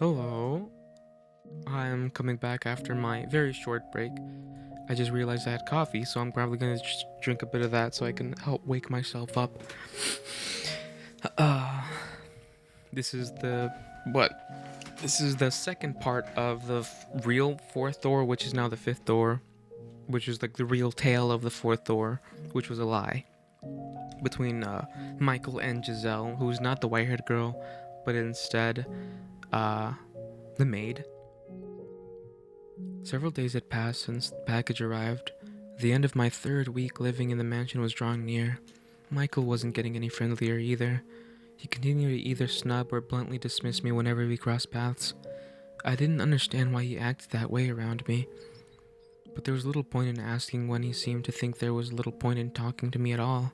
Hello. I'm coming back after my very short break. I just realized I had coffee, so I'm probably gonna just drink a bit of that so I can help wake myself up. Uh, this is the what? This is the second part of the real fourth door, which is now the fifth door, which is like the real tale of the fourth door, which was a lie between Michael and Giselle, who's not the white-haired girl, but instead uh, the maid. Several days had passed since the package arrived. The end of my third week living in the mansion was drawing near. Michael wasn't getting any friendlier either. He continued to either snub or bluntly dismiss me whenever we crossed paths. I didn't understand why he acted that way around me, but there was little point in asking when he seemed to think there was little point in talking to me at all.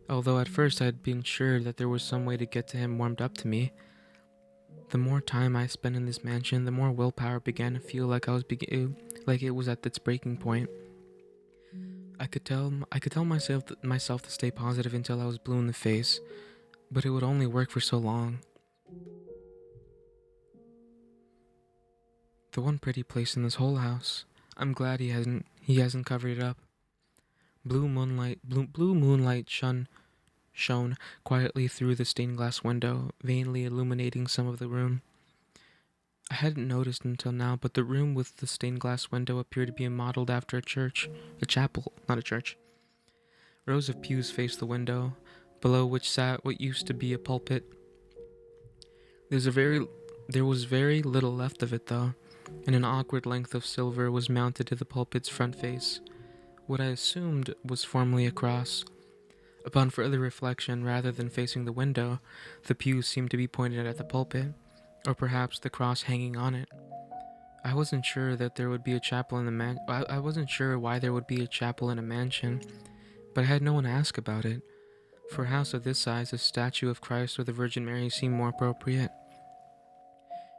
Although at first I had been sure that there was some way to get to him warmed up to me. The more time I spent in this mansion, the more willpower began to feel like like it was at its breaking point. I could tell myself to stay positive until I was blue in the face, but it would only work for so long. The one pretty place in this whole house. I'm glad he hasn't covered it up. Blue moonlight shone quietly through the stained glass window, vainly illuminating some of the room. I hadn't noticed until now, but the room with the stained glass window appeared to be modeled after a chapel, not a church. Rows of pews faced the window, below which sat what used to be a pulpit. There's a very there was very little left of it though, and an awkward length of silver was mounted to the pulpit's front face, what I assumed was formerly a cross. Upon further reflection, rather than facing the window, the pews seemed to be pointed at the pulpit, or perhaps the cross hanging on it. I wasn't sure that there would be a chapel in the man. I wasn't sure why there would be a chapel in a mansion, but I had no one to ask about it. For a house of this size, a statue of Christ or the Virgin Mary seemed more appropriate.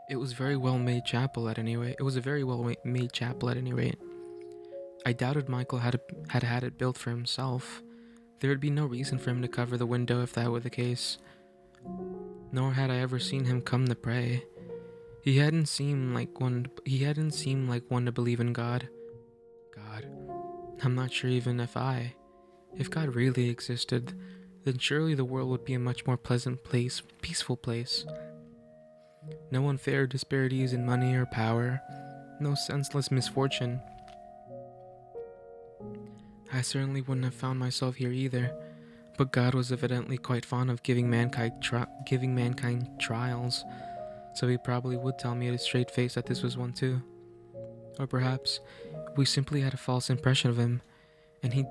It was very well made chapel at any rate. It was a very well made chapel at any rate. I doubted Michael had it built for himself. There would be no reason for him to cover the window if that were the case. Nor had I ever seen him come to pray. He hadn't seemed like one. He hadn't seemed like one to believe in God. God. I'm not sure even if God really existed, then surely the world would be a much more pleasant place, peaceful place. No unfair disparities in money or power, no senseless misfortune. I certainly wouldn't have found myself here either, but God was evidently quite fond of giving mankind trials, so he probably would tell me at a straight face that this was one too. Or perhaps we simply had a false impression of him, and he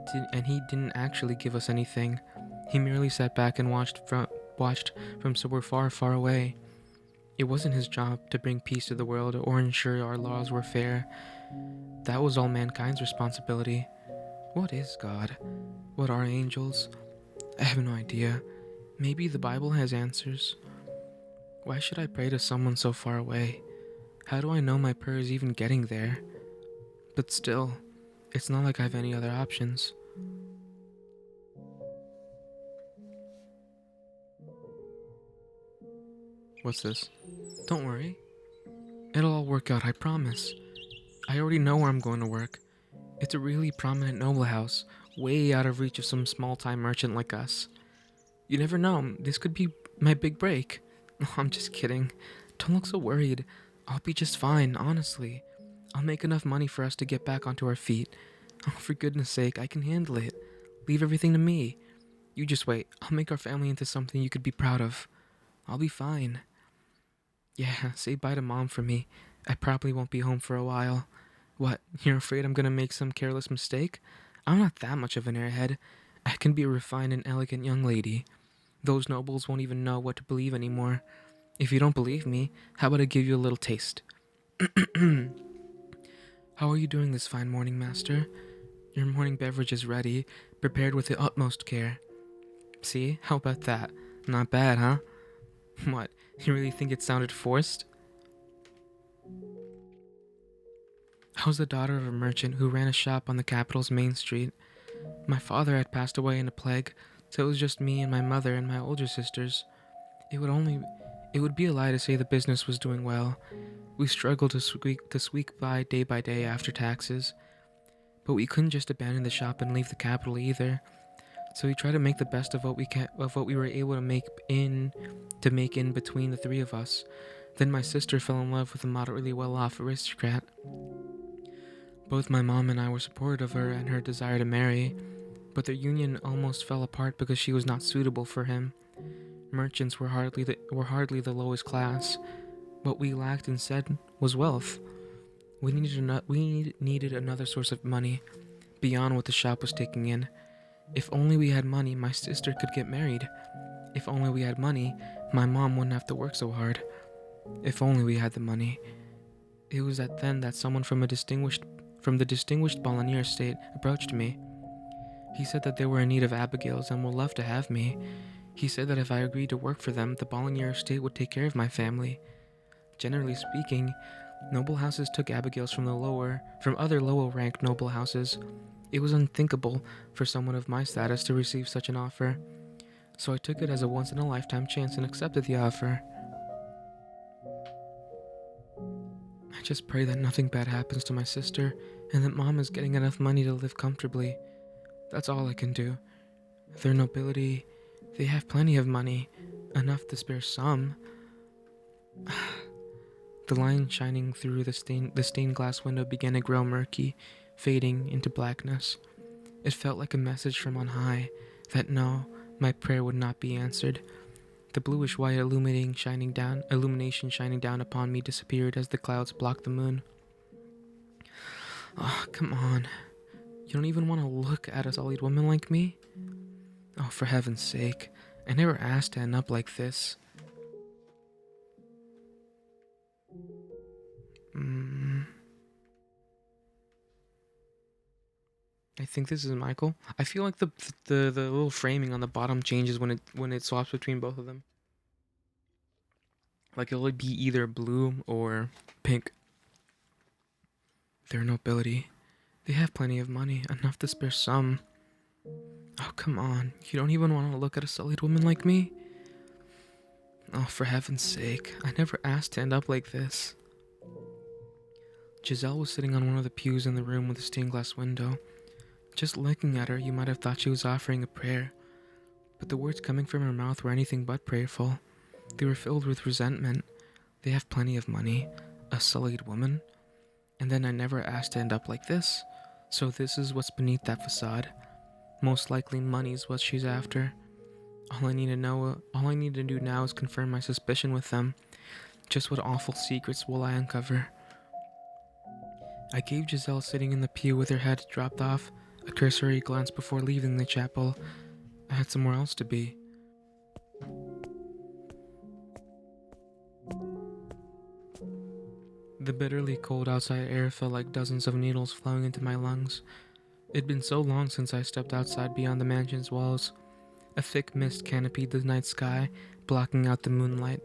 didn't actually give us anything. He merely sat back and watched from somewhere far, far away. It wasn't his job to bring peace to the world or ensure our laws were fair. That was all mankind's responsibility. What is God? What are angels? I have no idea. Maybe the Bible has answers. Why should I pray to someone so far away? How do I know my prayer is even getting there? But still, it's not like I have any other options. What's this? Don't worry. It'll all work out, I promise. I already know where I'm going to work. It's a really prominent noble house, way out of reach of some small-time merchant like us. You never know, this could be my big break. No, I'm just kidding. Don't look so worried. I'll be just fine, honestly. I'll make enough money for us to get back onto our feet. Oh, for goodness sake, I can handle it. Leave everything to me. You just wait. I'll make our family into something you could be proud of. I'll be fine. Yeah, say bye to Mom for me. I probably won't be home for a while. What, you're afraid I'm gonna make some careless mistake? I'm not that much of an airhead. I can be a refined and elegant young lady. Those nobles won't even know what to believe anymore. If you don't believe me, how about I give you a little taste? How are you doing this fine morning, master? Your morning beverage is ready, prepared with the utmost care. See, how about that? Not bad, huh? What, you really think it sounded forced? I was the daughter of a merchant who ran a shop on the capital's main street. My father had passed away in a plague, so it was just me and my mother and my older sisters. It would only It would be a lie to say the business was doing well. We struggled to squeak by day after taxes, but we couldn't just abandon the shop and leave the capital either. So we tried to make the best of what we were able to make in between the three of us. Then my sister fell in love with a moderately well-off aristocrat. Both my mom and I were supportive of her and her desire to marry, but their union almost fell apart because she was not suitable for him. Merchants were hardly the lowest class. What we lacked instead was wealth. We needed another source of money beyond what the shop was taking in. If only we had money, my sister could get married. If only we had money, my mom wouldn't have to work so hard. If only we had the money. It was then that someone from the distinguished Bolognier estate approached me. He said that they were in need of Abigails and would love to have me. He said that if I agreed to work for them, the Bolognier estate would take care of my family. Generally speaking, noble houses took Abigails from other lower-ranked noble houses. It was unthinkable for someone of my status to receive such an offer. So I took it as a once-in-a-lifetime chance and accepted the offer. I just pray that nothing bad happens to my sister and that Mom is getting enough money to live comfortably. That's all I can do. Their nobility, they have plenty of money, enough to spare some. The line shining through the stained glass window began to grow murky, fading into blackness. It felt like a message from on high that no, my prayer would not be answered. The bluish-white illumination shining down upon me disappeared as the clouds blocked the moon. Oh, come on. You don't even want to look at a solid woman like me? Oh, for heaven's sake. I never asked to end up like this. I think this is Michael. I feel like the little framing on the bottom changes when it swaps between both of them. Like it'll be either blue or pink. Their nobility. They have plenty of money, enough to spare some. Oh, come on. You don't even want to look at a sullied woman like me? Oh, for heaven's sake. I never asked to end up like this. Giselle was sitting on one of the pews in the room with a stained glass window. Just looking at her, you might have thought she was offering a prayer. But the words coming from her mouth were anything but prayerful. They were filled with resentment. They have plenty of money. A sullied woman. And then I never asked to end up like this. So this is what's beneath that facade. Most likely money's what she's after. All I need to do now is confirm my suspicion with them. Just what awful secrets will I uncover? I gave Giselle, sitting in the pew with her head dropped off, a cursory glance before leaving the chapel. I had somewhere else to be. The bitterly cold outside air felt like dozens of needles flowing into my lungs. It'd been so long since I stepped outside beyond the mansion's walls. A thick mist canopied the night sky, blocking out the moonlight.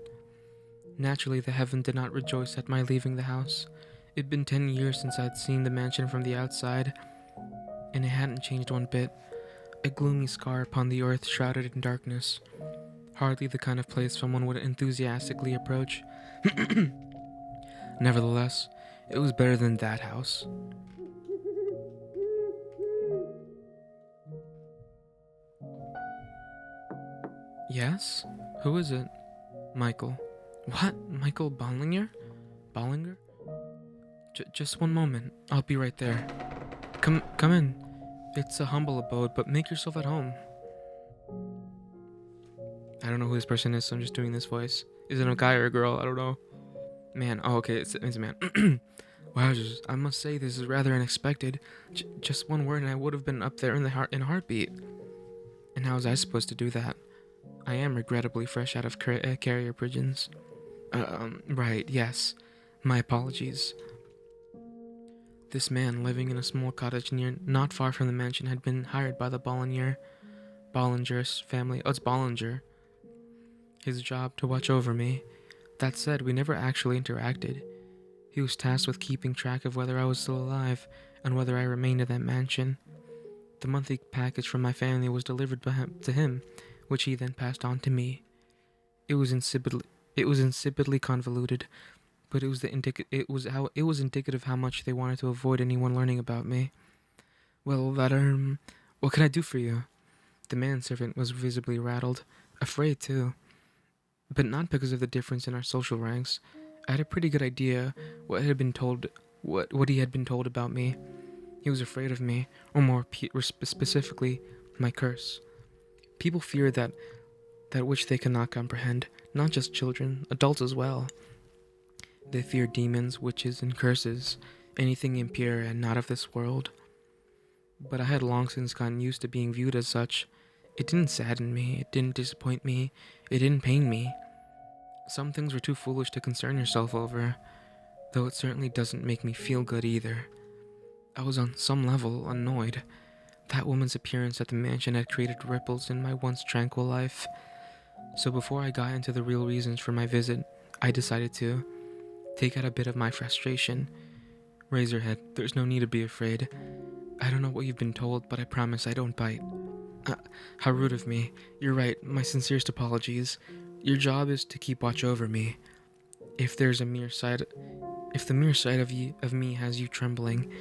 Naturally, the heaven did not rejoice at my leaving the house. It'd been 10 years since I'd seen the mansion from the outside, and it hadn't changed one bit. A gloomy scar upon the earth shrouded in darkness. Hardly the kind of place someone would enthusiastically approach. Nevertheless, it was better than that house. Yes? Who is it? Michael. What? Michael Bollinger? Bollinger? Just one moment. I'll be right there. Come in. It's a humble abode, but make yourself at home. I don't know who this person is, so I'm just doing this voice. Is it a guy or a girl? I don't know. Man. Oh, okay. It's a man. Wow, I must say this is rather unexpected. Just one word and I would have been up there in a heartbeat. And how was I supposed to do that? I am regrettably fresh out of carrier pigeons. Right, yes. My apologies. This man, living in a small cottage not far from the mansion, had been hired by the Bollinger's family. Oh, it's Bollinger. His job to watch over me. That said, we never actually interacted. He was tasked with keeping track of whether I was still alive and whether I remained in that mansion. The monthly package from my family was delivered to him, which he then passed on to me. It was It was insipidly convoluted, but it was indicative how much they wanted to avoid anyone learning about me. Well, what can I do for you? The manservant was visibly rattled, afraid too, but not because of the difference in our social ranks. I had a pretty good idea what he had been told about me. He was afraid of me, or specifically, my curse. People fear that which they cannot comprehend, not just children, adults as well. They fear demons, witches, and curses, anything impure and not of this world. But I had long since gotten used to being viewed as such. It didn't sadden me, it didn't disappoint me, it didn't pain me. Some things were too foolish to concern yourself over, though it certainly doesn't make me feel good either. I was on some level annoyed. That woman's appearance at the mansion had created ripples in my once tranquil life. So before I got into the real reasons for my visit, I decided to take out a bit of my frustration. Razorhead, there's no need to be afraid. I don't know what you've been told, but I promise I don't bite. How rude of me. You're right, my sincerest apologies. Your job is to keep watch over me. If the mere sight of me has you trembling,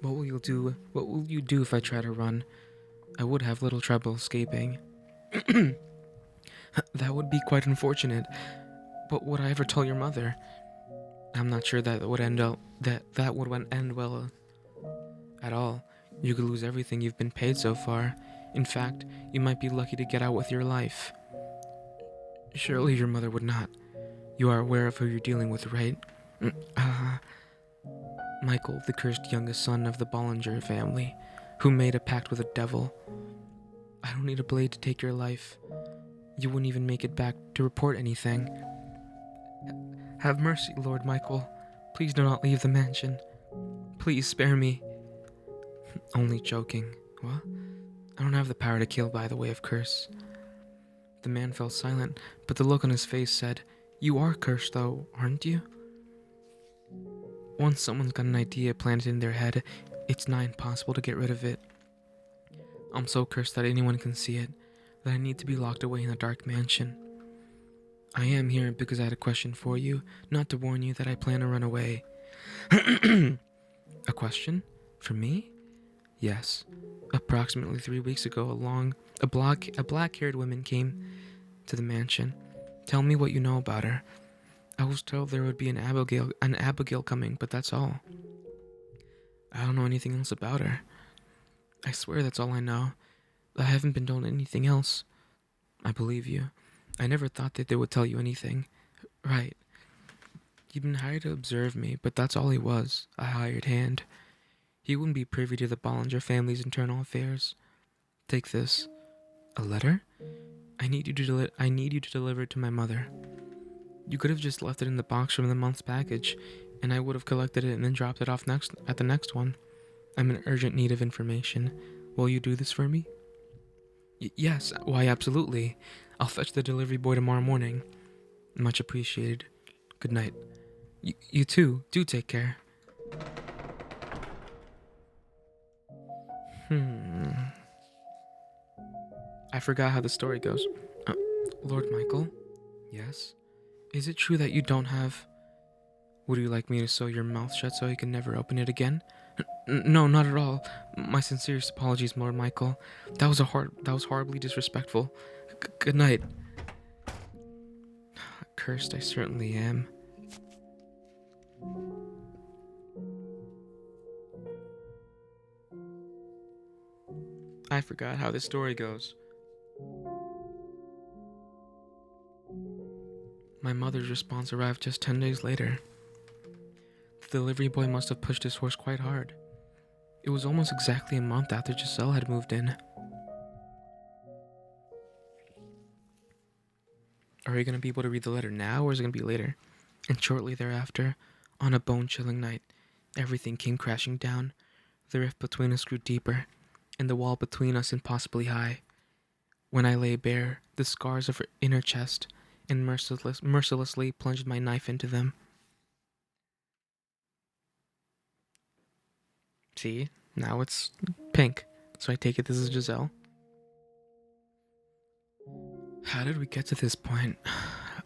what will you do? What will you do if I try to run? I would have little trouble escaping. That would be quite unfortunate. But would I ever tell your mother? I'm not sure that would end well at all. You could lose everything you've been paid so far. In fact, you might be lucky to get out with your life. Surely your mother would not. You are aware of who you're dealing with, right? Michael, the cursed youngest son of the Bollinger family, who made a pact with the devil. I don't need a blade to take your life. You wouldn't even make it back to report anything. Have mercy, Lord Michael. Please do not leave the mansion. Please spare me. Only joking. What? I don't have the power to kill by the way of curse. The man fell silent, but the look on his face said, You are cursed, though, aren't you? Once someone's got an idea planted in their head, it's nigh impossible to get rid of it. I'm so cursed that anyone can see it, that I need to be locked away in a dark mansion. I am here because I had a question for you, not to warn you that I plan to run away. A question? For me? Yes. Approximately 3 weeks ago, a black-haired woman came to the mansion. Tell me what you know about her. I was told there would be an Abigail coming, but that's all. I don't know anything else about her. I swear that's all I know. I haven't been told anything else. I believe you. I never thought that they would tell you anything. Right. He'd been hired to observe me, but that's all he was, a hired hand. He wouldn't be privy to the Bollinger family's internal affairs. Take this. A letter? I need you to deliver it to my mother. You could have just left it in the box from the month's package, and I would have collected it and then dropped it off at the next one. I'm in urgent need of information. Will you do this for me? Yes, why absolutely. I'll fetch the delivery boy tomorrow morning. Much appreciated. Good night. You too. Do take care. I forgot how the story goes. Lord Michael? Yes? Is it true that you don't have... Would you like me to sew your mouth shut so you can never open it again? No, not at all. My sincerest apologies, Lord Michael. That was horribly disrespectful. Good night. Cursed I certainly am. I forgot how this story goes. My mother's response arrived just 10 days later. The delivery boy must have pushed his horse quite hard. It was almost exactly a month after Giselle had moved in. Are you going to be able to read the letter now, or is it going to be later? And shortly thereafter, on a bone-chilling night, everything came crashing down. The rift between us grew deeper, and the wall between us impossibly high. When I lay bare the scars of her inner chest, and mercilessly plunged my knife into them. See? Now it's pink. So I take it this is Giselle. How did we get to this point?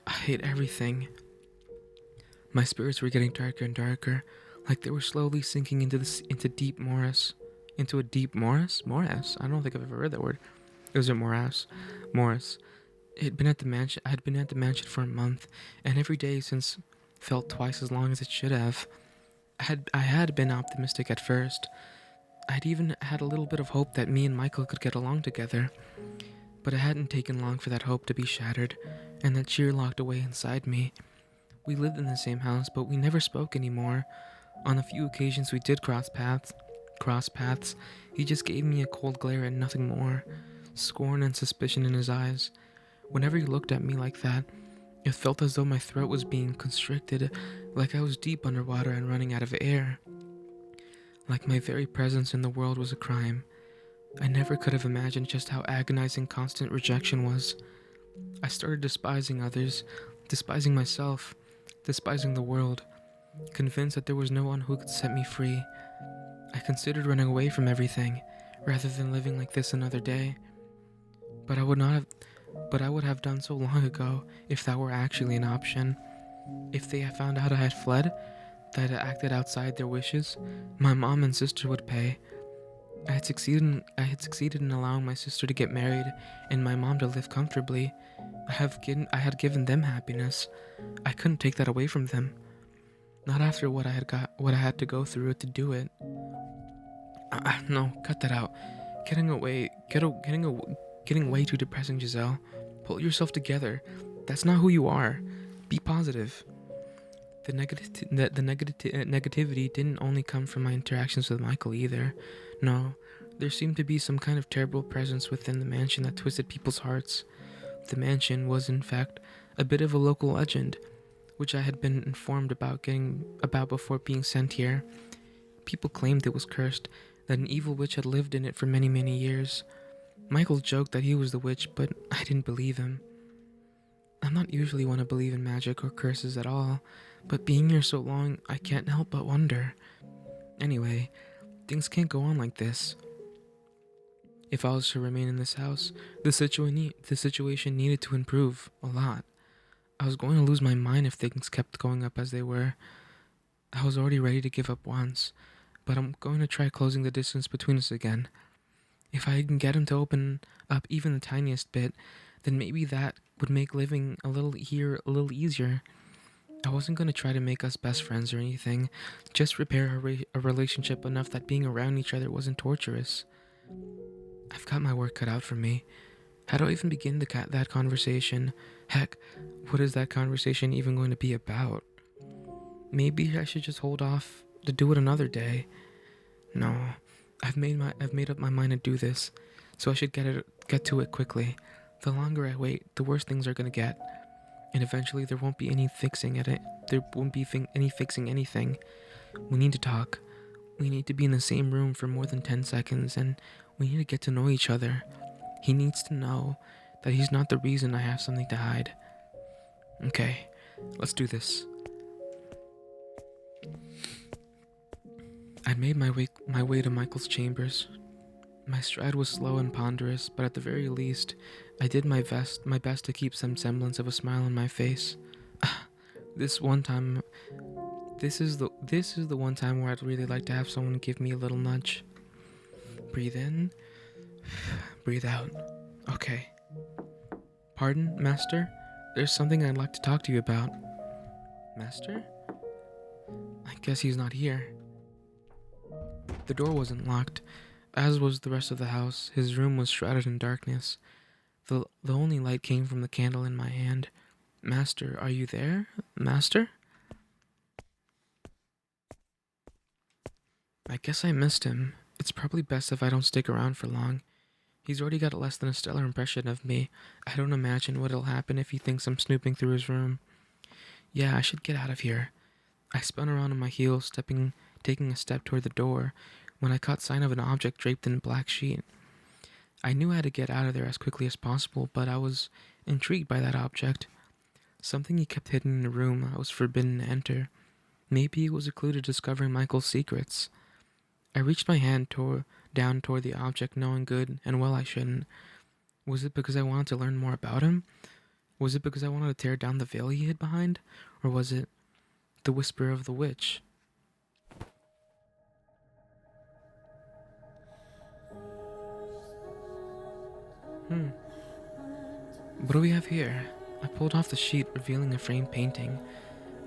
I hate everything. My spirits were getting darker and darker, like they were slowly sinking into deep morass. Into a deep morass? Morass? I don't think I've ever heard that word. It was a morass. Morass. I had been at the mansion for a month, and every day since felt twice as long as it should have. I had been optimistic at first. I'd even had a little bit of hope that me and Michael could get along together, but it hadn't taken long for that hope to be shattered, and that cheer locked away inside me. We lived in the same house, but we never spoke anymore. On a few occasions we did cross paths. He just gave me a cold glare and nothing more. Scorn and suspicion in his eyes. Whenever he looked at me like that, it felt as though my throat was being constricted, like I was deep underwater and running out of air. Like my very presence in the world was a crime. I never could have imagined just how agonizing constant rejection was. I started despising others, despising myself, despising the world, convinced that there was no one who could set me free. I considered running away from everything, rather than living like this another day. But I would not have but I would have done so long ago if that were actually an option. If they had found out I had fled, that I had acted outside their wishes, my mom and sister would pay. I had succeeded in allowing my sister to get married and my mom to live comfortably. I had given them happiness. I couldn't take that away from them. Not after what I had to go through to do it. No, cut that out. Getting way too depressing, Giselle. Pull yourself together. That's not who you are. Be positive. Negativity didn't only come from my interactions with Michael either. No, there seemed to be some kind of terrible presence within the mansion that twisted people's hearts. The mansion was, in fact, a bit of a local legend, which I had been informed about before being sent here. People claimed it was cursed, that an evil witch had lived in it for many, many years. Michael joked that he was the witch, but I didn't believe him. I'm not usually one to believe in magic or curses at all, but being here so long, I can't help but wonder. Anyway, things can't go on like this. If I was to remain in this house, the situation needed to improve a lot. I was going to lose my mind if things kept going up as they were. I was already ready to give up once, but I'm going to try closing the distance between us again. If I can get him to open up even the tiniest bit, then maybe that would make living a little easier. I wasn't going to try to make us best friends or anything, just repair a relationship enough that being around each other wasn't torturous. I've got my work cut out for me. How do I even begin that conversation? Heck, what is that conversation even going to be about? Maybe I should just hold off to do it another day. No, I've made up my mind to do this, so I should get to it quickly. The longer I wait, the worse things are gonna get, and eventually there won't be any fixing at it. There won't be any fixing anything. We need to talk. We need to be in the same room for more than 10 seconds, and we need to get to know each other. He needs to know that he's not the reason I have something to hide. Okay, let's do this. I made my way to Michael's chambers. My stride was slow and ponderous, but at the very least, I did my best to keep some semblance of a smile on my face. This is the one time where I'd really like to have someone give me a little nudge. Breathe in, breathe out. Okay. Pardon, Master? There's something I'd like to talk to you about. Master? I guess he's not here. The door wasn't locked, as was the rest of the house. His room was shrouded in darkness. The only light came from the candle in my hand. Master, are you there? Master? I guess I missed him. It's probably best if I don't stick around for long. He's already got less than a stellar impression of me. I don't imagine what'll happen if he thinks I'm snooping through his room. Yeah, I should get out of here. I spun around on my heels, taking a step toward the door, when I caught sight of an object draped in a black sheet. I knew I had to get out of there as quickly as possible, but I was intrigued by that object. Something he kept hidden in the room I was forbidden to enter. Maybe it was a clue to discovering Michael's secrets. I reached my hand down toward the object, knowing good and well I shouldn't. Was it because I wanted to learn more about him? Was it because I wanted to tear down the veil he hid behind? Or was it the whisper of the witch? What do we have here? I pulled off the sheet, revealing a framed painting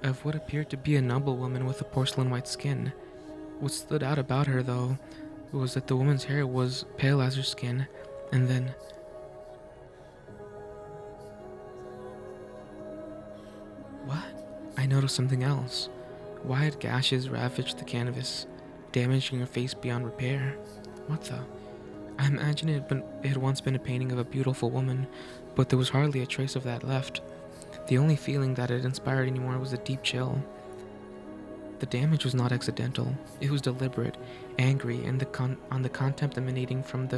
of what appeared to be a noble woman with a porcelain white skin. What stood out about her, though, was that the woman's hair was pale as her skin, and then what? I noticed something else. Wide gashes ravaged the canvas, damaging her face beyond repair. What the? I imagine it had once been a painting of a beautiful woman, but there was hardly a trace of that left. The only feeling that it inspired anymore was a deep chill. The damage was not accidental; it was deliberate, angry, and the contempt emanating from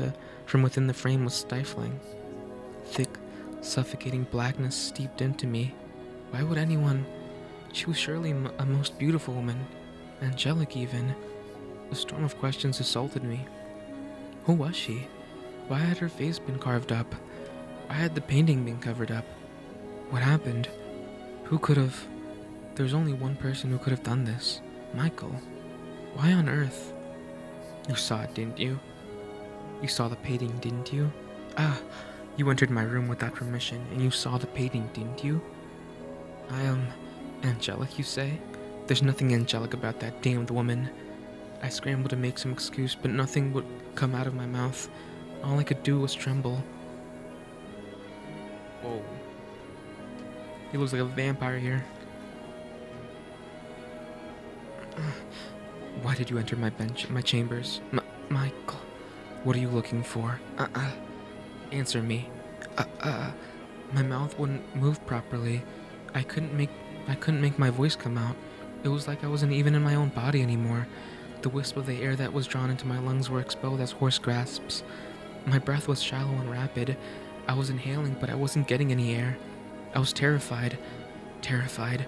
within the frame was stifling. Thick, suffocating blackness seeped into me. Why would anyone? She was surely a most beautiful woman, angelic even. A storm of questions assaulted me. Who was she? Why had her face been carved up? Why had the painting been covered up? What happened? Who could have? There's only one person who could have done this. Michael. Why on earth? You saw it, didn't you? You saw the painting, didn't you? Ah, you entered my room without permission, and you saw the painting, didn't you? I am angelic, you say? There's nothing angelic about that damned woman. I scrambled to make some excuse, but nothing would come out of my mouth. All I could do was tremble. Whoa. He looks like a vampire here. Why did you enter my chambers? Michael, what are you looking for? Answer me. My mouth wouldn't move properly. I couldn't make my voice come out. It was like I wasn't even in my own body anymore. The wisp of the air that was drawn into my lungs were expelled as hoarse gasps. My breath was shallow and rapid. I was inhaling, but I wasn't getting any air. I was terrified. Terrified.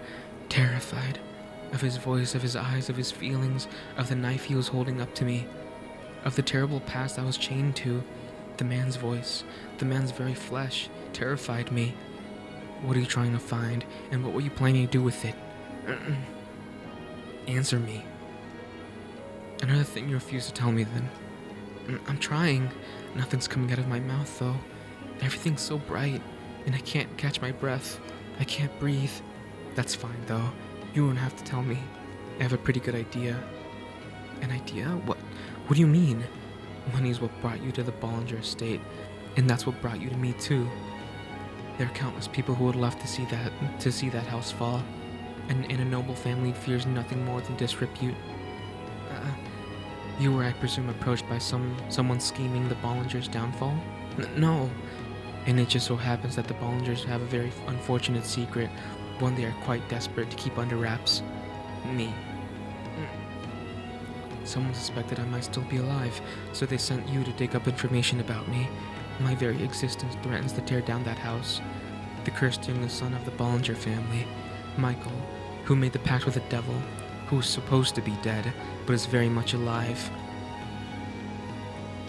Terrified. Of his voice, of his eyes, of his feelings, of the knife he was holding up to me. Of the terrible past I was chained to. The man's voice, the man's very flesh, terrified me. What are you trying to find, and what were you planning to do with it? Answer me. Another thing you refuse to tell me, then. I'm trying. Nothing's coming out of my mouth, though. Everything's so bright, and I can't catch my breath. I can't breathe. That's fine, though. You won't have to tell me. I have a pretty good idea. An idea? What do you mean? Money's what brought you to the Bollinger estate, and that's what brought you to me, too. There are countless people who would love to see that house fall, and a noble family fears nothing more than disrepute. You were, I presume, approached by someone scheming the Bollingers' downfall? No. And it just so happens that the Bollingers have a very unfortunate secret, one they are quite desperate to keep under wraps. Me. Someone suspected I might still be alive, so they sent you to dig up information about me. My very existence threatens to tear down that house. The cursed youngest son of the Bollinger family, Michael, who made the pact with the devil, who is supposed to be dead, but is very much alive.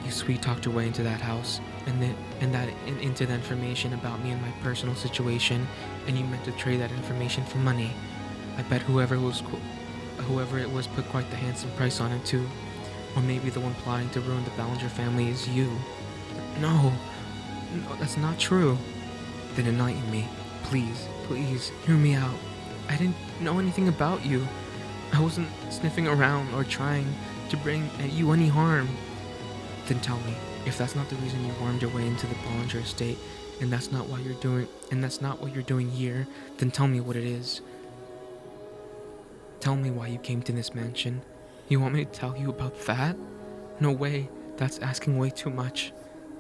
You sweet-talked your way into that house, into the information about me and my personal situation, and you meant to trade that information for money. I bet whoever it was put quite the handsome price on it too. Or maybe the one plotting to ruin the Ballinger family is you. No, that's not true. Then enlighten me. Please, hear me out. I didn't know anything about you. I wasn't sniffing around or trying to bring you any harm. Then tell me, if that's not the reason you wormed your way into the Bollinger estate, and that's not what you're doing here, then tell me what it is. Tell me why you came to this mansion. You want me to tell you about that? No way, that's asking way too much.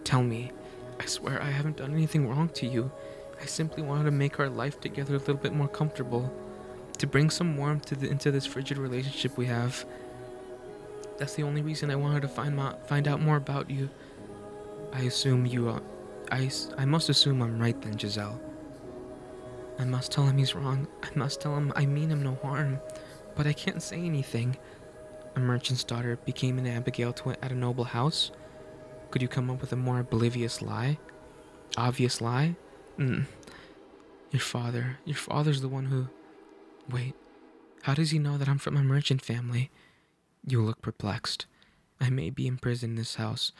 Tell me. I swear I haven't done anything wrong to you. I simply wanted to make our life together a little bit more comfortable. To bring some warmth into this frigid relationship we have. That's the only reason I wanted to find out more about you. I assume you are... I must assume I'm right then, Giselle. I must tell him he's wrong. I must tell him I mean him no harm. But I can't say anything. A merchant's daughter became an Abigail at a noble house? Could you come up with a more oblivious lie? Obvious lie? Your father's the one who... Wait, how does he know that I'm from a merchant family? You look perplexed. I may be imprisoned in this house,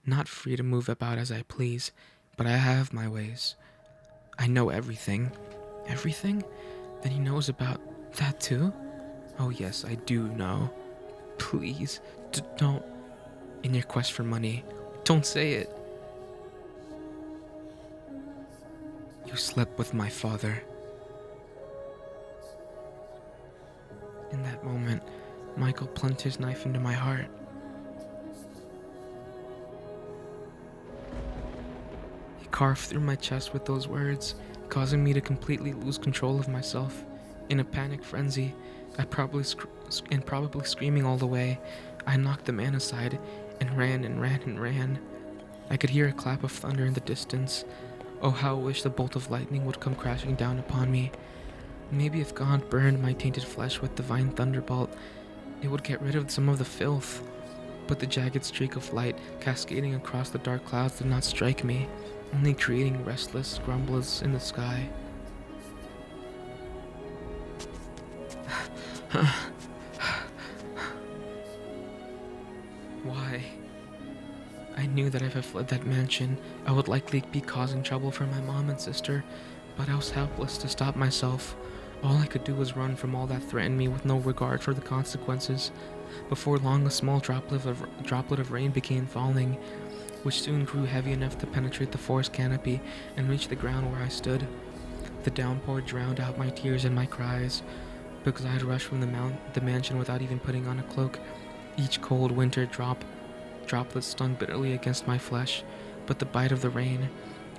not free to move about as I please, but I have my ways. I know everything. Everything? Then he knows about that too? Oh yes, I do know. Please, don't. In your quest for money, don't say it. You slept with my father. In that moment, Michael plunged his knife into my heart. He carved through my chest with those words, causing me to completely lose control of myself. In a panic frenzy, probably screaming all the way, I knocked the man aside and ran and ran and ran. I could hear a clap of thunder in the distance. Oh, how I wish the bolt of lightning would come crashing down upon me. Maybe if God burned my tainted flesh with divine thunderbolt, it would get rid of some of the filth. But the jagged streak of light cascading across the dark clouds did not strike me, only creating restless grumbles in the sky. Why? I knew that if I fled that mansion, I would likely be causing trouble for my mom and sister, but I was helpless to stop myself. All I could do was run from all that threatened me with no regard for the consequences. Before long, a small droplet of rain began falling, which soon grew heavy enough to penetrate the forest canopy and reach the ground where I stood. The downpour drowned out my tears and my cries, because I had rushed from the mansion without even putting on a cloak. Each cold winter droplet stung bitterly against my flesh, but the bite of the rain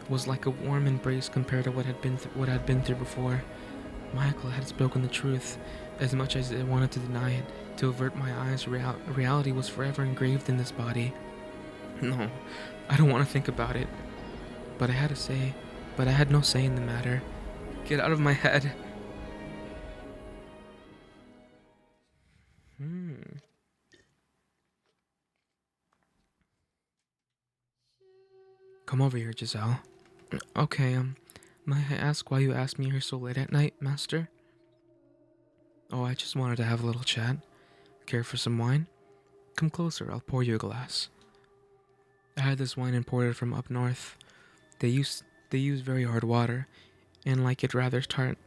was like a warm embrace compared to what I'd been through before. Michael had spoken the truth. As much as I wanted to deny it, to avert my eyes, reality was forever engraved in this body. No, I don't want to think about it. But I had no say in the matter. Get out of my head. Come over here, Giselle. Okay, may I ask why you asked me here so late at night, master? Oh, I just wanted to have a little chat. Care for some wine? Come closer, I'll pour you a glass. I had this wine imported from up north. They use very hard water, and like it rather tart,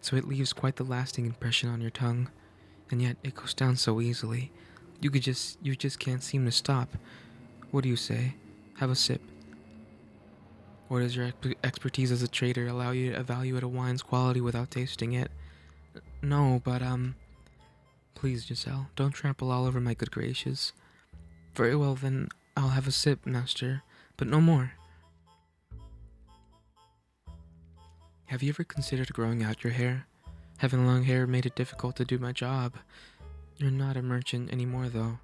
so it leaves quite the lasting impression on your tongue. And yet it goes down so easily. You just can't seem to stop. What do you say? Have a sip. Or does your expertise as a trader allow you to evaluate a wine's quality without tasting it? No, but please, Giselle, don't trample all over my good graces. Very well then, I'll have a sip, master, but no more. Have you ever considered growing out your hair? Having long hair made it difficult to do my job. You're not a merchant anymore, though.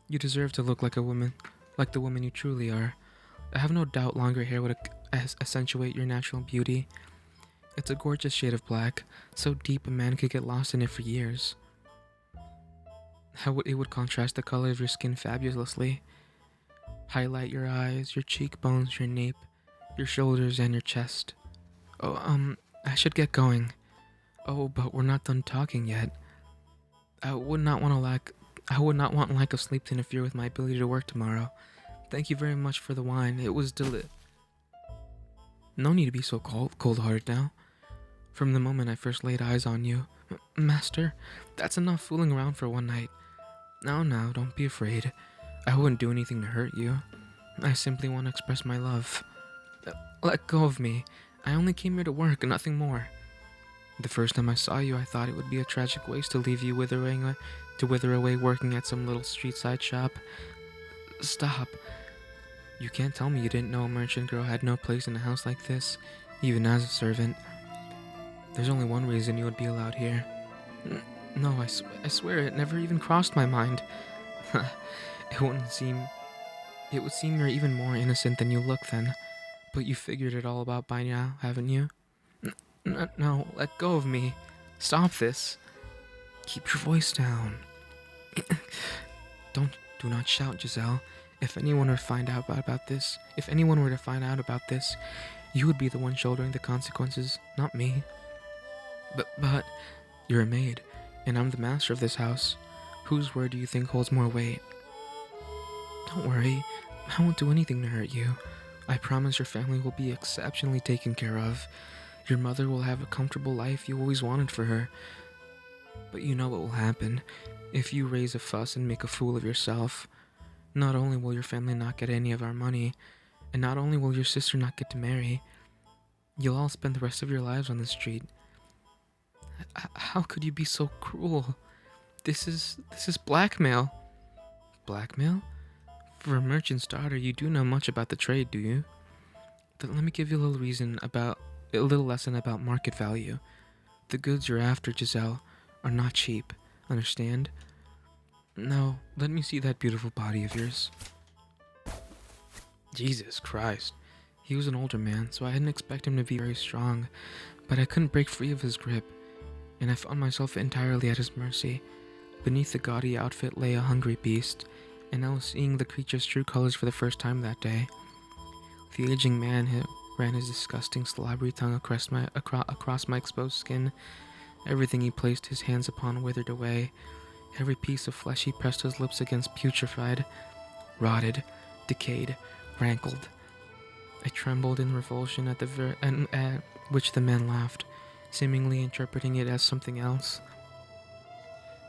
You deserve to look like a woman, like the woman you truly are. I have no doubt longer hair would accentuate your natural beauty. It's a gorgeous shade of black, so deep a man could get lost in it for years. It would contrast the color of your skin fabulously. Highlight your eyes, your cheekbones, your nape, your shoulders, and your chest. Oh, I should get going. Oh, but we're not done talking yet. I would not want lack of sleep to interfere with my ability to work tomorrow. Thank you very much for the wine. It was No need to be so cold-hearted now. From the moment I first laid eyes on you, Master, that's enough fooling around for one night. Now, don't be afraid. I wouldn't do anything to hurt you. I simply want to express my love. Let go of me. I only came here to work, nothing more. The first time I saw you, I thought it would be a tragic waste to leave you wither away working at some little street-side shop. Stop. You can't tell me you didn't know a merchant girl had no place in a house like this, even as a servant. There's only one reason you would be allowed here. No, I swear it never even crossed my mind. It would seem you're even more innocent than you look then. But you figured it all out by now, haven't you? No, let go of me. Stop this. Keep your voice down. Do not shout, Giselle. If anyone were to find out about this, You would be the one shouldering the consequences, not me. But you're a maid, and I'm the master of this house. Whose word do you think holds more weight? Don't worry, I won't do anything to hurt you. I promise your family will be exceptionally taken care of. Your mother will have a comfortable life you always wanted for her. But you know what will happen. If you raise a fuss and make a fool of yourself, not only will your family not get any of our money, and not only will your sister not get to marry, you'll all spend the rest of your lives on the street. How could you be so cruel? This is blackmail. Blackmail? For a merchant's daughter, you do know much about the trade, do you? Then let me give you a little lesson about market value. The goods you're after, Giselle, are not cheap. Understand? Now, let me see that beautiful body of yours. Jesus Christ. He was an older man, so I didn't expect him to be very strong, but I couldn't break free of his grip, and I found myself entirely at his mercy. Beneath the gaudy outfit lay a hungry beast, and I was seeing the creature's true colors for the first time that day. The aging man ran his disgusting slobbery tongue across my exposed skin. Everything he placed his hands upon withered away. Every piece of flesh he pressed his lips against putrefied, rotted, decayed, rankled. I trembled in revulsion at which the man laughed, seemingly interpreting it as something else.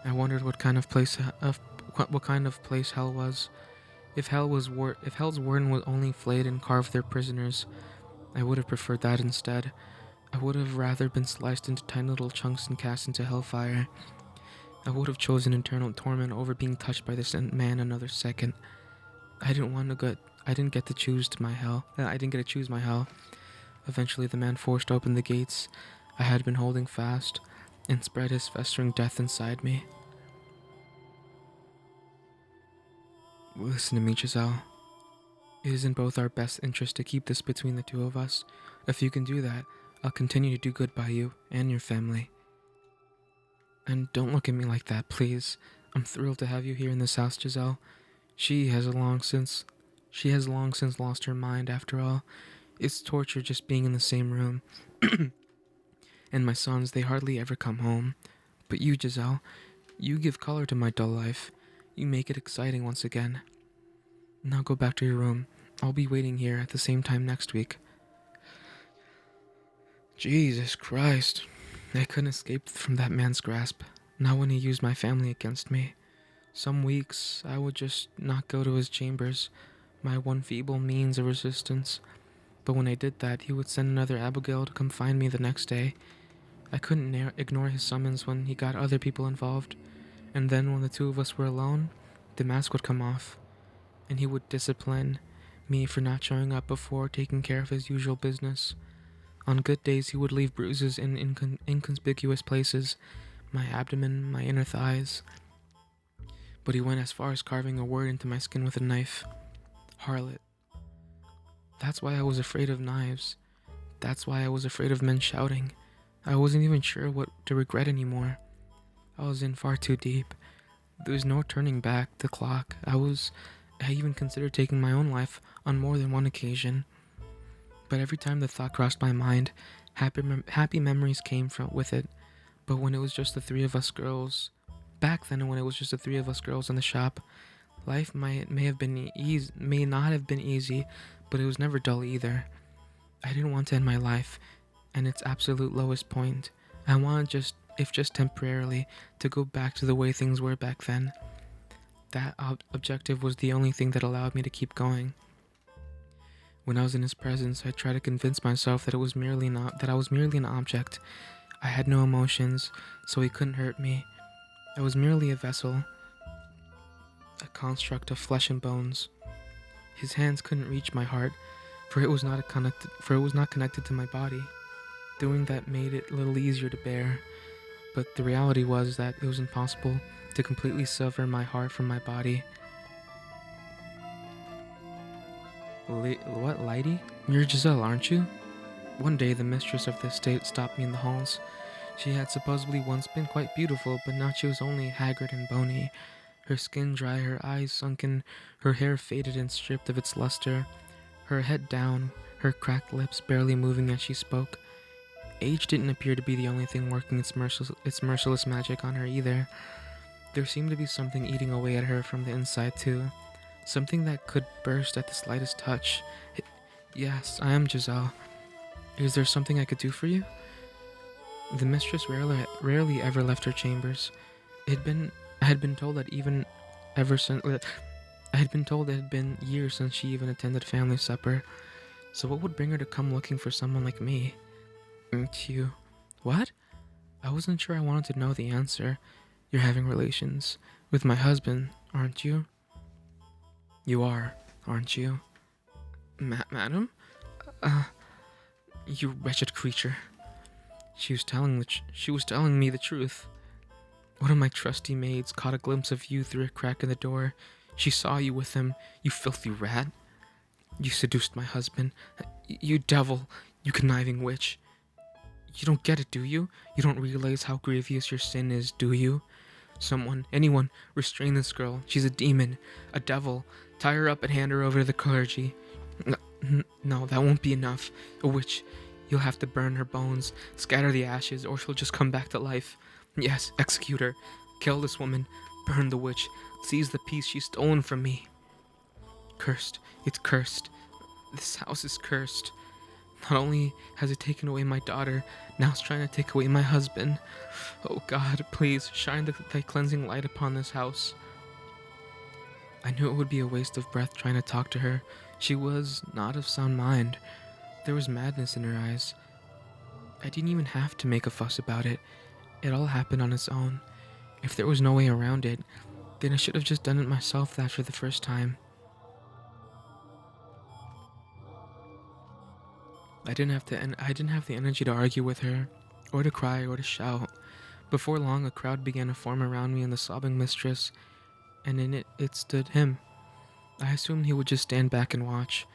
I wondered what kind of place hell was. If hell's warden was only flayed and carved their prisoners, I would have preferred that instead. I would have rather been sliced into tiny little chunks and cast into hellfire. I would have chosen eternal torment over being touched by this man another second. I didn't get to choose my hell. Eventually the man forced open the gates I had been holding fast and spread his festering death inside me. Listen to me, Giselle. It is in both our best interest to keep this between the two of us. If you can do that, I'll continue to do good by you and your family. And don't look at me like that, please. I'm thrilled to have you here in this house, Giselle. She has long since lost her mind, after all. It's torture just being in the same room. And my sons, they hardly ever come home. But you, Giselle, you give color to my dull life. You make it exciting once again. Now go back to your room. I'll be waiting here at the same time next week. Jesus Christ. I couldn't escape from that man's grasp, not when he used my family against me. Some weeks, I would just not go to his chambers, my one feeble means of resistance. But when I did that, he would send another Abigail to come find me the next day. I couldn't ignore his summons when he got other people involved. And then when the two of us were alone, the mask would come off, and he would discipline me for not showing up before taking care of his usual business. On good days, he would leave bruises in inconspicuous places, my abdomen, my inner thighs. But he went as far as carving a word into my skin with a knife. Harlot. That's why I was afraid of knives. That's why I was afraid of men shouting. I wasn't even sure what to regret anymore. I was in far too deep. There was no turning back the clock. I even considered taking my own life on more than one occasion. But every time the thought crossed my mind, happy memories came with it. But when it was just the three of us girls, back then when it was just the three of us girls in the shop, life may not have been easy, but it was never dull either. I didn't want to end my life, and its absolute lowest point. I wanted if just temporarily, to go back to the way things were back then. That objective was the only thing that allowed me to keep going. When I was in his presence, I tried to convince myself that I was merely an object. I had no emotions, so he couldn't hurt me. I was merely a vessel, a construct of flesh and bones. His hands couldn't reach my heart, for it was not connected to my body. Doing that made it a little easier to bear, but the reality was that it was impossible to completely sever my heart from my body. What, lady? You're Giselle, aren't you? One day, the mistress of the estate stopped me in the halls. She had supposedly once been quite beautiful, but now she was only haggard and bony. Her skin dry, her eyes sunken, her hair faded and stripped of its luster. Her head her cracked lips barely moving as she spoke. Age didn't appear to be the only thing working its merciless magic on her either. There seemed to be something eating away at her from the inside too. Something that could burst at the slightest touch. Yes, I am Giselle. Is there something I could do for you? The mistress rarely ever left her chambers. I had been told that even ever since I had been told it had been years since she even attended family supper. So what would bring her to come looking for someone like me? You. What? I wasn't sure I wanted to know the answer. You're having relations with my husband, aren't you? You are, aren't you? Madam? Uh, you wretched creature. She was telling me the truth. One of my trusty maids caught a glimpse of you through a crack in the door. She saw you with him, you filthy rat. You seduced my husband. You devil, you conniving witch. You don't get it, do you? You don't realize how grievous your sin is, do you? Anyone, restrain this girl. She's a demon, a devil. Tie her up and hand her over to the clergy. No, that won't be enough. A witch. You'll have to burn her bones, scatter the ashes, or she'll just come back to life. Yes, execute her. Kill this woman. Burn the witch. Seize the piece she's stolen from me. Cursed. It's cursed. This house is cursed. Not only has it taken away my daughter, now it's trying to take away my husband. Oh God, please shine thy cleansing light upon this house. I knew it would be a waste of breath trying to talk to her. She was not of sound mind. There was madness in her eyes. I didn't even have to make a fuss about it. It all happened on its own. If there was no way around it, then I should have just done it myself after the first time. I didn't have the energy to argue with her, or to cry, or to shout. Before long, a crowd began to form around me and the sobbing mistress, and in it stood him. I assumed he would just stand back and watch.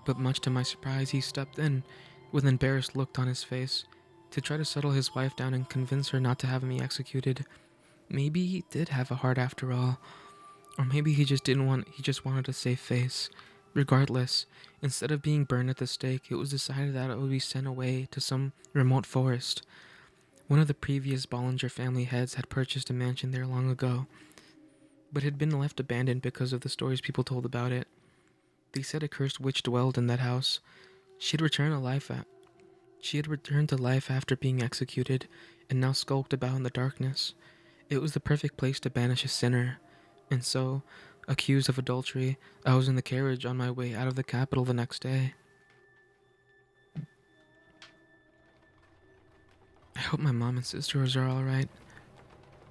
But much to my surprise, he stepped in, with an embarrassed look on his face, to try to settle his wife down and convince her not to have me executed. Maybe he did have a heart after all. Or maybe he just wanted a safe face. Regardless, instead of being burned at the stake, it was decided that it would be sent away to some remote forest. One of the previous Bollinger family heads had purchased a mansion there long ago, but had been left abandoned because of the stories people told about it. They said a cursed witch dwelled in that house. She had returned to life after being executed, and now skulked about in the darkness. It was the perfect place to banish a sinner, and so, accused of adultery, I was in the carriage on my way out of the capital the next day. I hope my mom and sisters are alright.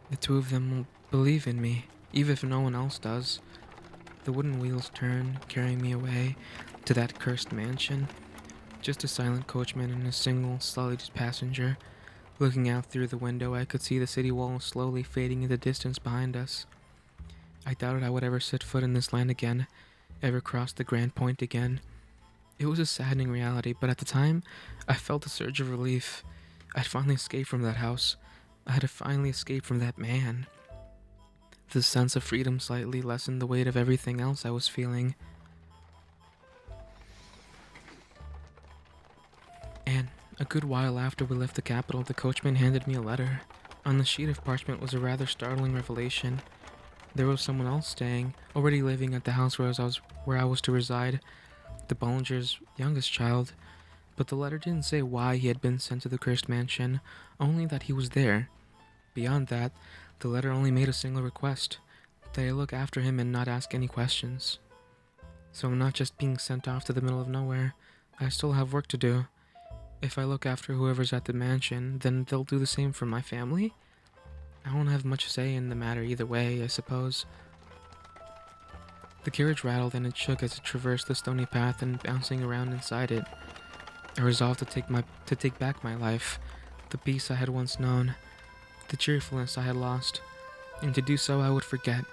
The two of them will believe in me, even if no one else does. The wooden wheels turned, carrying me away to that cursed mansion. Just a silent coachman and a single, sullied passenger. Looking out through the window, I could see the city wall slowly fading in the distance behind us. I doubted I would ever set foot in this land again, ever cross the Grand Point again. It was a saddening reality, but at the time, I felt a surge of relief. I'd finally escaped from that house. I had finally escaped from that man. The sense of freedom slightly lessened the weight of everything else I was feeling. And a good while after we left the capital, the coachman handed me a letter. On the sheet of parchment was a rather startling revelation. There was someone else staying, already living at the house where I was to reside, the Bollinger's youngest child. But the letter didn't say why he had been sent to the cursed mansion, only that he was there. Beyond that, the letter only made a single request, that I look after him and not ask any questions. So I'm not just being sent off to the middle of nowhere. I still have work to do. If I look after whoever's at the mansion, then they'll do the same for my family? I won't have much say in the matter either way, I suppose. The carriage rattled and it shook as it traversed the stony path and bouncing around inside it. I resolved to take back my life, the peace I had once known, the cheerfulness I had lost, and to do so I would forget,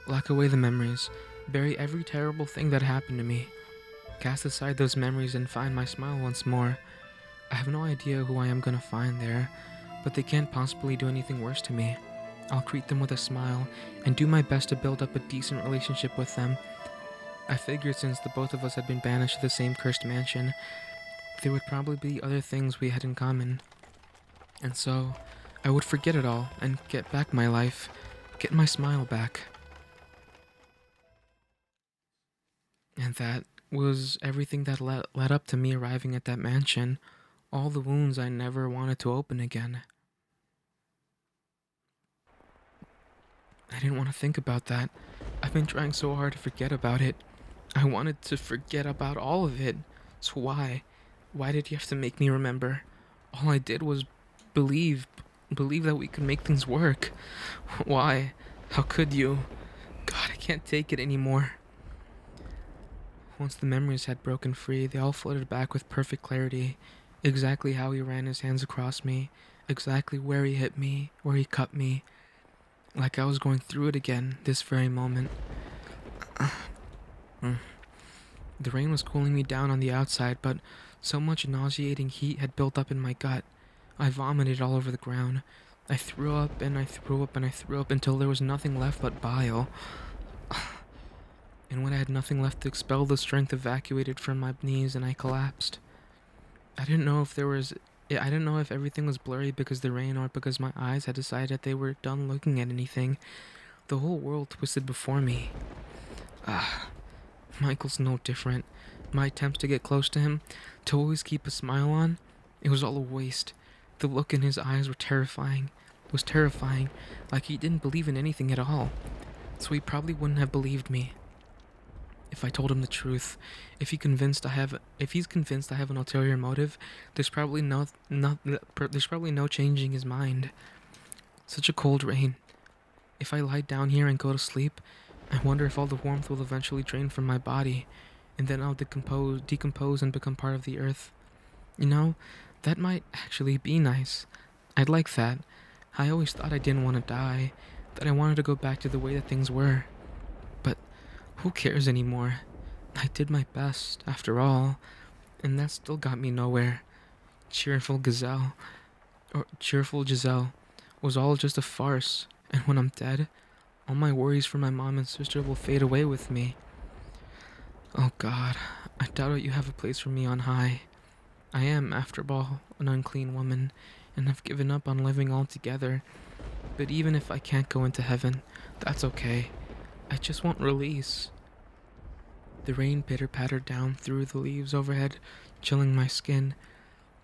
lock away the memories, bury every terrible thing that happened to me, cast aside those memories and find my smile once more. I have no idea who I am gonna find there, but they can't possibly do anything worse to me. I'll greet them with a smile and do my best to build up a decent relationship with them. I figured since the both of us had been banished to the same cursed mansion, there would probably be other things we had in common. And so, I would forget it all and get back my life, get my smile back. And that was everything that led up to me arriving at that mansion. All the wounds I never wanted to open again. I didn't want to think about that. I've been trying so hard to forget about it. I wanted to forget about all of it. So why? Why did you have to make me remember? All I did was believe. Believe that we could make things work. Why? How could you? God, I can't take it anymore. Once the memories had broken free, they all floated back with perfect clarity. Exactly how he ran his hands across me. Exactly where he hit me, where he cut me. Like I was going through it again, this very moment. The rain was cooling me down on the outside, but so much nauseating heat had built up in my gut. I vomited all over the ground. I threw up and I threw up and I threw up until there was nothing left but bile. And when I had nothing left to expel, the strength evacuated from my knees and I collapsed. I didn't know if there was. I didn't know if everything was blurry because of the rain or because my eyes had decided they were done looking at anything. The whole world twisted before me. Michael's no different. My attempts to get close to him, to always keep a smile on, it was all a waste. The look in his eyes were terrifying. It was terrifying, like he didn't believe in anything at all. So he probably wouldn't have believed me if I told him the truth. If he's convinced I have an ulterior motive, there's probably no changing his mind. Such a cold rain. If I lie down here and go to sleep, I wonder if all the warmth will eventually drain from my body, and then I'll decompose and become part of the earth. You know, that might actually be nice. I'd like that. I always thought I didn't want to die, that I wanted to go back to the way that things were. But who cares anymore? I did my best, after all, and that still got me nowhere. Cheerful Giselle, was all just a farce, and when I'm dead, all my worries for my mom and sister will fade away with me. Oh God, I doubt that you have a place for me on high. I am, after all, an unclean woman, and have given up on living altogether. But even if I can't go into heaven, that's okay. I just want release. The rain pitter-pattered down through the leaves overhead, chilling my skin.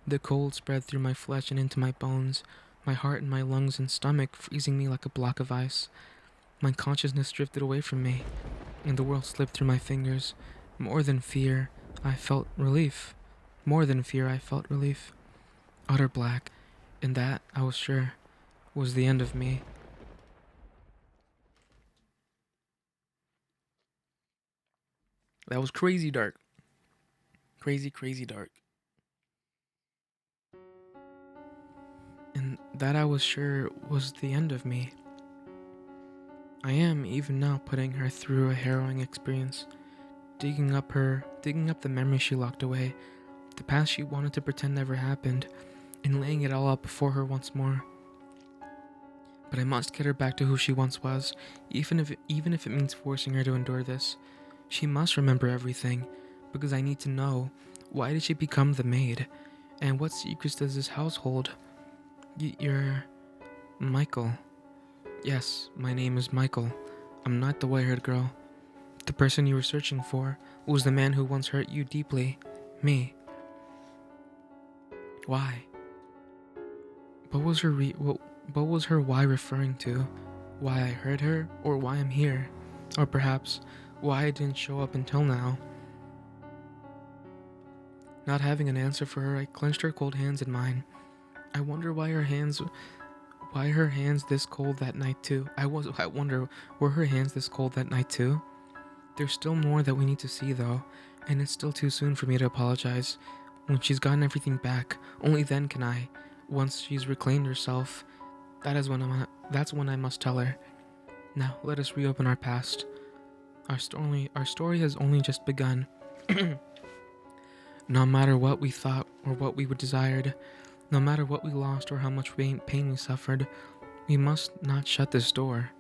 The cold spread through my flesh and into my bones, my heart and my lungs and stomach freezing me like a block of ice. My consciousness drifted away from me, and the world slipped through my fingers. More than fear, I felt relief. More than fear, I felt relief. Utter black, and that, I was sure, was the end of me. That was crazy dark. Crazy, crazy dark. And that, I was sure, was the end of me. I am, even now, putting her through a harrowing experience, digging up the memories she locked away, the past she wanted to pretend never happened, and laying it all out before her once more. But I must get her back to who she once was, even if it means forcing her to endure this. She must remember everything, because I need to know, why did she become the maid, and what secrets does this house hold? You're Michael. Yes, my name is Michael. I'm not the white-haired girl. The person you were searching for was the man who once hurt you deeply. Me. Why? What was her why referring to? Why I hurt her, or why I'm here? Or perhaps, why I didn't show up until now? Not having an answer for her, I clenched her cold hands in mine. I wonder why her hands this cold that night too. I wonder, were her hands this cold that night too? There's still more that we need to see though, and it's still too soon for me to apologize. When she's gotten everything back, only then can I. Once she's reclaimed herself, that's when I must tell her. Now, let us reopen our past. Our story has only just begun. No matter what we thought or what we desired, no matter what we lost or how much pain we suffered, we must not shut this door.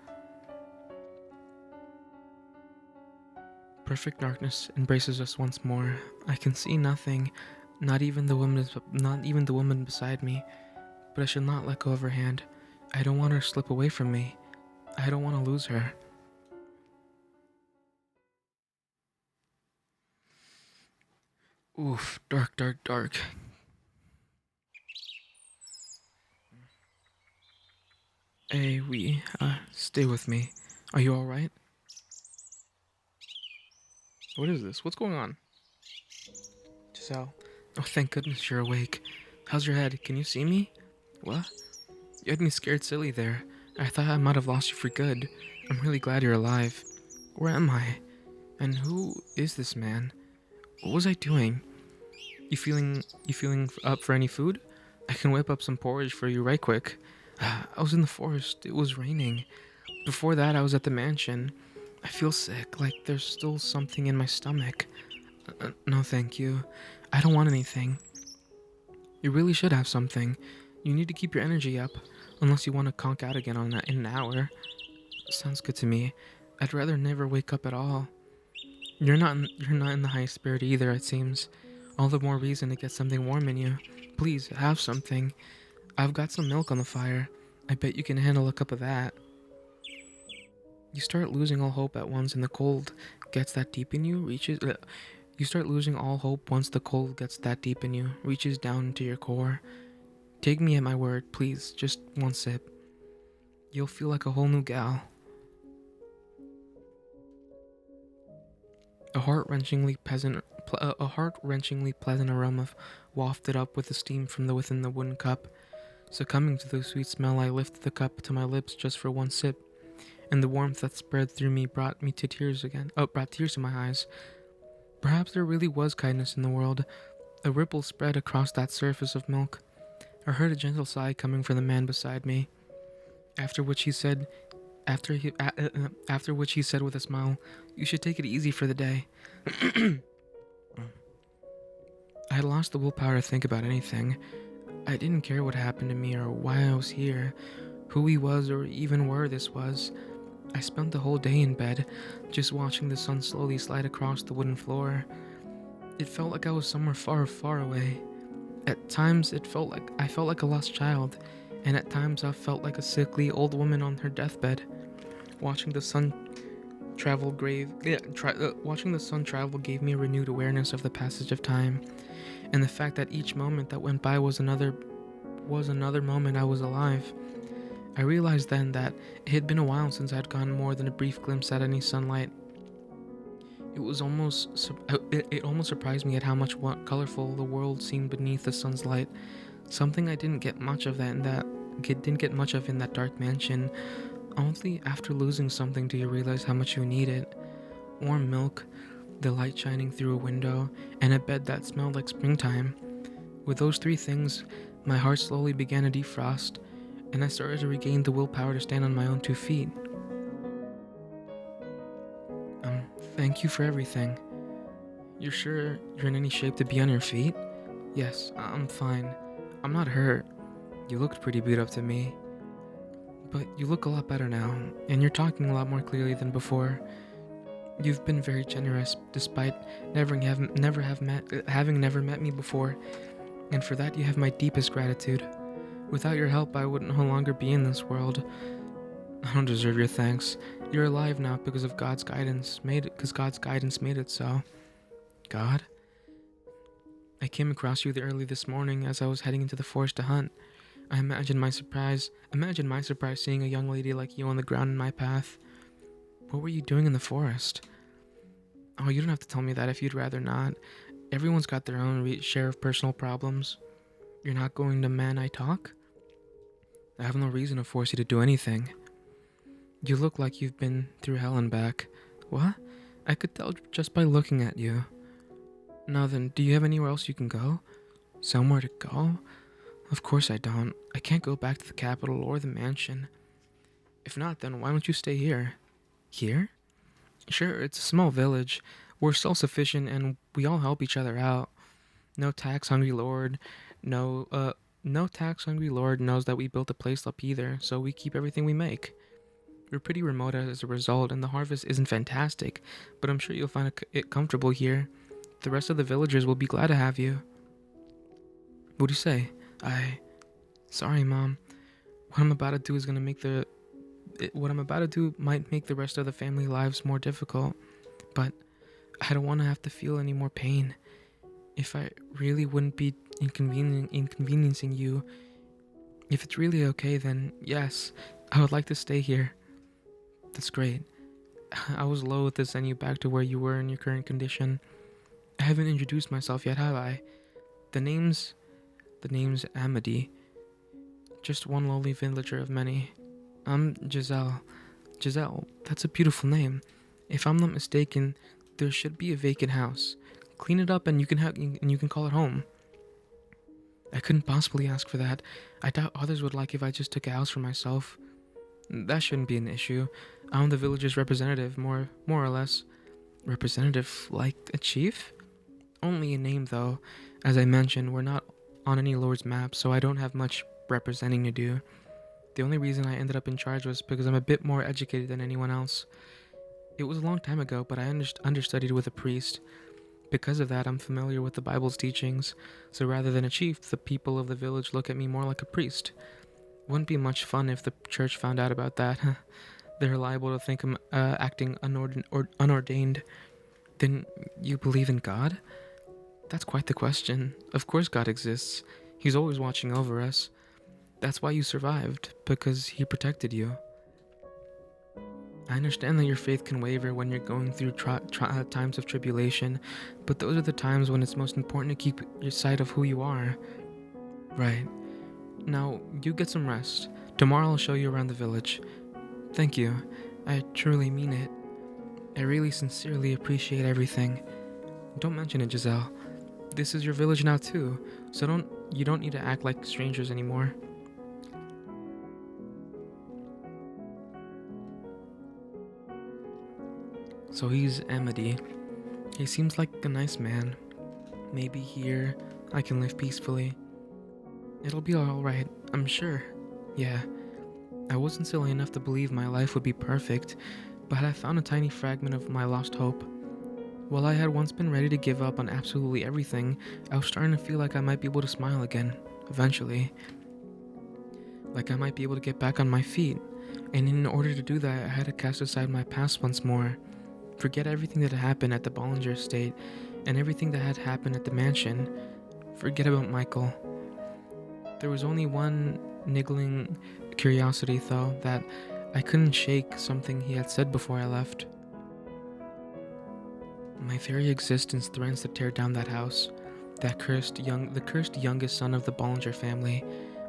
Perfect darkness embraces us once more. I can see nothing, not even the woman beside me, but I should not let go of her hand. I don't want her to slip away from me. I don't want to lose her. Oof, dark, dark, dark. Hey, stay with me. Are you alright? What is this? What's going on? Giselle. Oh, thank goodness you're awake. How's your head? Can you see me? What? You had me scared silly there. I thought I might have lost you for good. I'm really glad you're alive. Where am I? And who is this man? What was I doing? You feeling up for any food? I can whip up some porridge for you right quick. I was in the forest. It was raining. Before that, I was at the mansion. I feel sick, like there's still something in my stomach. No, thank you. I don't want anything. You really should have something. You need to keep your energy up, unless you want to conk out again on that in an hour. Sounds good to me. I'd rather never wake up at all. You're not in the highest spirit either, it seems. All the more reason to get something warm in you. Please, have something. I've got some milk on the fire. I bet you can handle a cup of that. You start losing all hope at once and the cold gets that deep in you, you start losing all hope once the cold gets that deep in you, reaches down into your core. Take me at my word, please, just one sip. You'll feel like a whole new gal. A heart-wrenchingly pleasant aroma wafted up with the steam from within the wooden cup. Succumbing to the sweet smell, I lifted the cup to my lips just for one sip, and the warmth that spread through me brought tears to my eyes. Perhaps there really was kindness in the world. A ripple spread across that surface of milk. I heard a gentle sigh coming from the man beside me. After which he said, after which he said with a smile, "You should take it easy for the day." I had lost the willpower to think about anything. I didn't care what happened to me or why I was here, who he was, or even where this was. I spent the whole day in bed, just watching the sun slowly slide across the wooden floor. It felt like I was somewhere far, far away. At times, I felt like a lost child, and at times I felt like a sickly old woman on her deathbed. Watching the sun watching the sun travel gave me a renewed awareness of the passage of time, and the fact that each moment that went by was another moment I was alive. I realized then that it had been a while since I had gotten more than a brief glimpse at any sunlight. It almost surprised me at how much colorful the world seemed beneath the sun's light. Something I didn't get much of in that dark mansion. Only after losing something do you realize how much you need it. Warm milk, the light shining through a window, and a bed that smelled like springtime. With those three things, my heart slowly began to defrost, and I started to regain the willpower to stand on my own 2 feet. Thank you for everything. You're sure you're in any shape to be on your feet? Yes, I'm fine. I'm not hurt. You looked pretty beat up to me. But you look a lot better now, and you're talking a lot more clearly than before. You've been very generous, despite having never met me before, and for that you have my deepest gratitude. Without your help, I would no longer be in this world. I don't deserve your thanks. You're alive now because God's guidance made it so. God? I came across you early this morning as I was heading into the forest to hunt. Imagine my surprise seeing a young lady like you on the ground in my path. What were you doing in the forest? Oh, you don't have to tell me that if you'd rather not. Everyone's got their own share of personal problems. You're not going to Man I Talk? I have no reason to force you to do anything. You look like you've been through hell and back. What? I could tell just by looking at you. Now then, do you have anywhere else you can go? Somewhere to go? Of course I don't. I can't go back to the capital or the mansion. If not, then why don't you stay here? Here? Sure, it's a small village. We're self-sufficient and we all help each other out. No tax-hungry lord, no tax-hungry lord knows that we built a place up either, so we keep everything we make. We're pretty remote as a result, and the harvest isn't fantastic, but I'm sure you'll find it comfortable here. The rest of the villagers will be glad to have you. What do you say? Sorry, Mom. What I'm about to do is gonna make what I'm about to do might make the rest of the family lives more difficult, but I don't want to have to feel any more pain. If I really wouldn't be inconveniencing you, if it's really okay, then yes, I would like to stay here. That's great. I was loath to send you back to where you were in your current condition. I haven't introduced myself yet, have I? The name's Amity. Just one lowly villager of many. I'm Giselle. Giselle, that's a beautiful name. If I'm not mistaken, there should be a vacant house. Clean it up and you can call it home. I couldn't possibly ask for that. I doubt others would like if I just took a house for myself. That shouldn't be an issue. I'm the village's representative, more or less. Representative like a chief? Only a name though. As I mentioned, we're not on any lord's map, so I don't have much representing to do. The only reason I ended up in charge was because I'm a bit more educated than anyone else. It was a long time ago, but I understudied with a priest. Because of that, I'm familiar with the Bible's teachings, so rather than a chief, the people of the village look at me more like a priest. Wouldn't be much fun if the church found out about that. They're liable to think I'm acting unordained. Then you believe in God? That's quite the question. Of course God exists. He's always watching over us. That's why you survived, because he protected you. I understand that your faith can waver when you're going through times of tribulation, but those are the times when it's most important to keep your sight of who you are. Right. Now, you get some rest. Tomorrow I'll show you around the village. Thank you. I truly mean it. I really sincerely appreciate everything. Don't mention it, Giselle. This is your village now too, so you don't need to act like strangers anymore. So he's Amity. He seems like a nice man. Maybe here I can live peacefully. It'll be alright, I'm sure. Yeah, I wasn't silly enough to believe my life would be perfect, but I found a tiny fragment of my lost hope. While I had once been ready to give up on absolutely everything, I was starting to feel like I might be able to smile again, eventually. Like I might be able to get back on my feet. And in order to do that, I had to cast aside my past once more. Forget everything that had happened at the Bollinger estate and everything that had happened at the mansion. Forget about Michael. There was only one niggling curiosity, though, that I couldn't shake something he had said before I left. My very existence threatens to tear down that house. The cursed youngest son of the Bollinger family,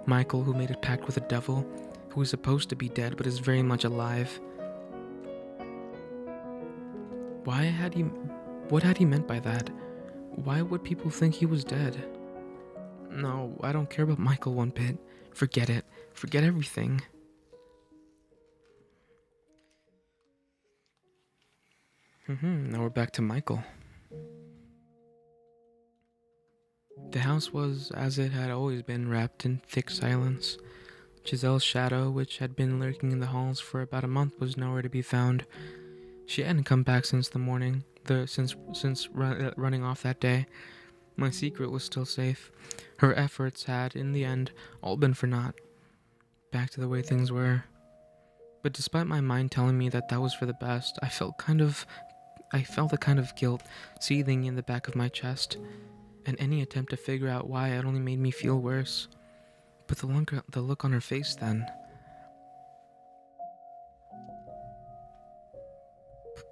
Michael, who made a pact with the devil, who is supposed to be dead but is very much alive. What had he meant by that? Why would people think he was dead? No, I don't care about Michael one bit. Forget it. Forget everything. Now we're back to Michael. The house was, as it had always been, wrapped in thick silence. Giselle's shadow, which had been lurking in the halls for about a month, was nowhere to be found. She hadn't come back since the morning, since running off that day. My secret was still safe. Her efforts had, in the end, all been for naught. Back to the way things were. But despite my mind telling me that was for the best, I felt a kind of guilt seething in the back of my chest, and any attempt to figure out why had only made me feel worse. But the look on her face then.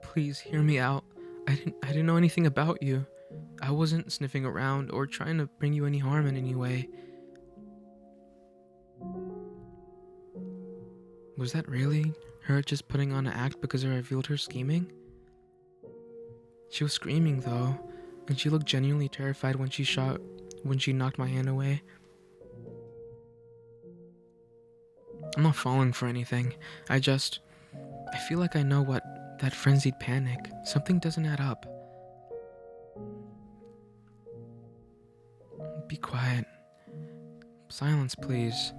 Please hear me out. I didn't know anything about you. I wasn't sniffing around or trying to bring you any harm in any way. Was that really her just putting on an act because I revealed her scheming? She was screaming though, and she looked genuinely terrified when she knocked my hand away. I'm not falling for anything. I feel like I know what that frenzied panic. Something doesn't add up. Be quiet. Silence, please.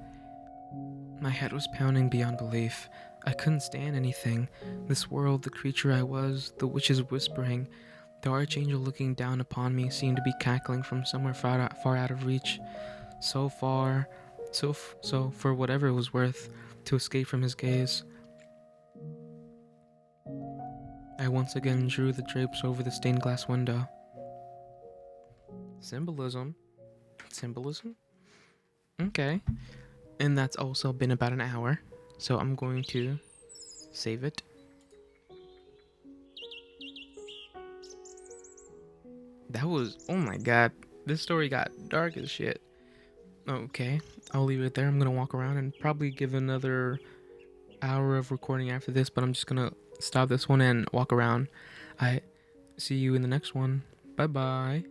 My head was pounding beyond belief. I couldn't stand anything. This world, the creature I was, the witches whispering, the archangel looking down upon me seemed to be cackling from somewhere far out of reach. So far, so for whatever it was worth, to escape from his gaze. I once again drew the drapes over the stained glass window. Symbolism? Symbolism? Okay. And that's also been about an hour. So I'm going to save it. That was, oh my god. This story got dark as shit. Okay. I'll leave it there. I'm going to walk around and probably give another hour of recording after this, but I'm just going to stop this one and walk around. I see you in the next one. Bye bye.